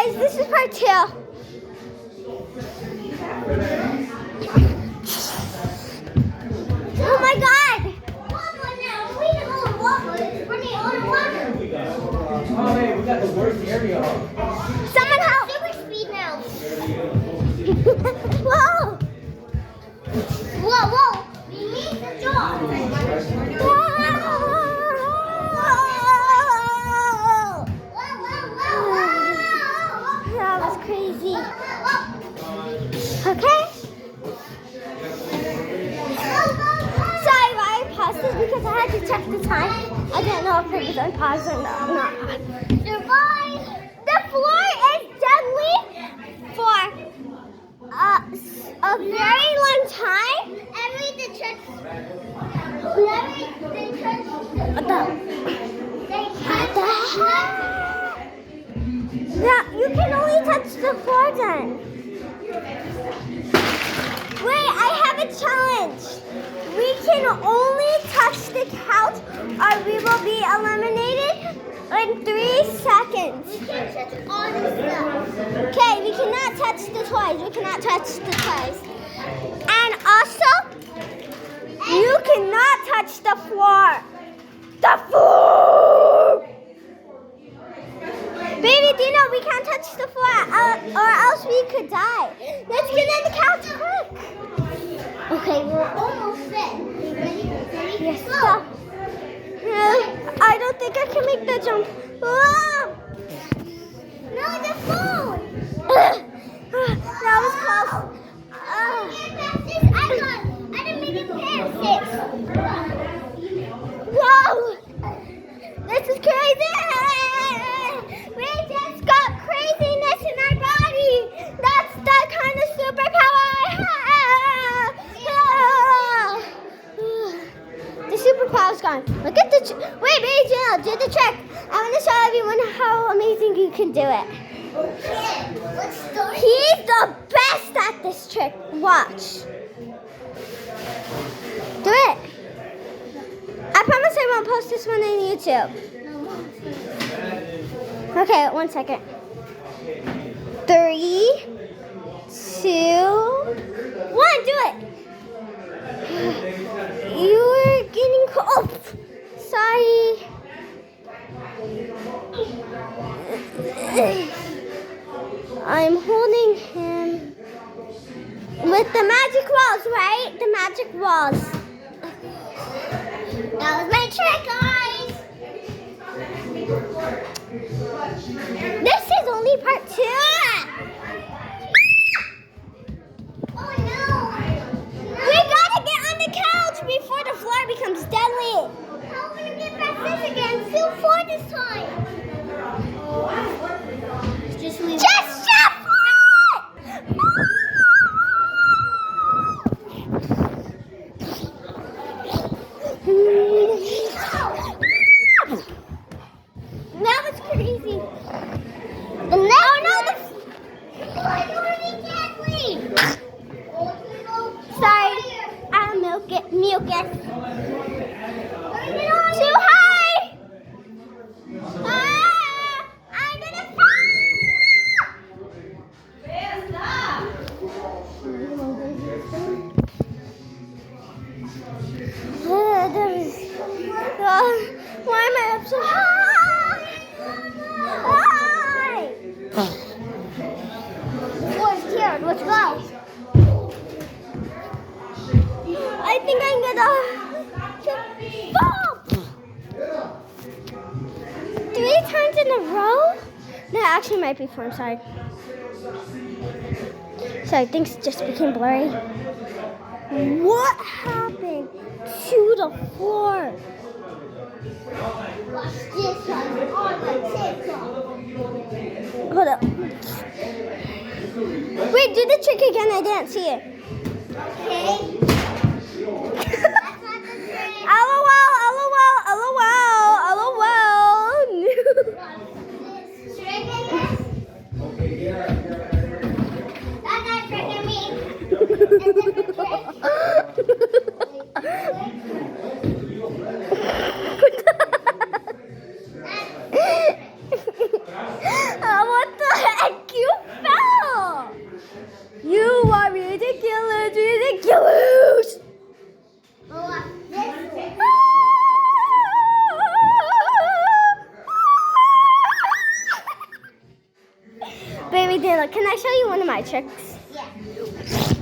guys, this is part 2. Oh my God! Oh, hey, we got the worst area. Someone help! Super speed now. Whoa! Whoa, whoa. We need the job. That was crazy. Okay. Sorry, why I paused this because I had to check the time. I didn't know if it was unpaused or not. Goodbye. The floor is deadly for a very long time. Every the church. What the? Yeah, you can only touch the floor then. Wait, I have a challenge. We can only touch the couch or we will be eliminated in 3 seconds. We can't touch all this stuff. Okay, we cannot touch the toys. We cannot touch the toys. And also, you cannot touch the floor. The floor! Baby Dino, we can't touch the floor or else we could die. Let's get on the couch quick. Okay, we're almost there. Ready? Yes, Go. stop. I don't think I can make the jump. Ah! No, the phone. That was close. Get past this icon. I didn't make it past it. Whoa! This is crazy! We just got craziness in our body! That's the kind of superpower I have! The superpower's gone. Look at the... Wait, baby Janelle, do the trick. I want to show everyone how amazing you can do it. Okay, let's start. He's the best at this trick. Watch. Do it. I promise I won't post this one on YouTube. Okay, 1 second. 3, 2, 1. Do it. You were getting cold. Sorry. I'm holding him with the magic walls, right? The magic walls. That was my trick, guys. This is only part 2. Oh no. We gotta get on the couch before the floor becomes deadly. How am I gonna get past this again? 2-4 this time. Just leave. Just shuffle it! That was crazy. Oh no, sorry, I'll milk it. Too high! I'm gonna fall! Why am I up so high? Boy, scared. Let's go. I think I'm gonna fall. 3 times in a row? That actually might be 4. I'm sorry. Sorry, things just became blurry. What happened to the floor? This one on the TikTok. Hold up. Wait, do the trick again. I didn't see it. Okay. That's not the trick. LOL, LOL, LOL, LOL. This trick in this. That's not tricking me. What the heck? Baby Dana, can I show you one of my tricks? Yeah.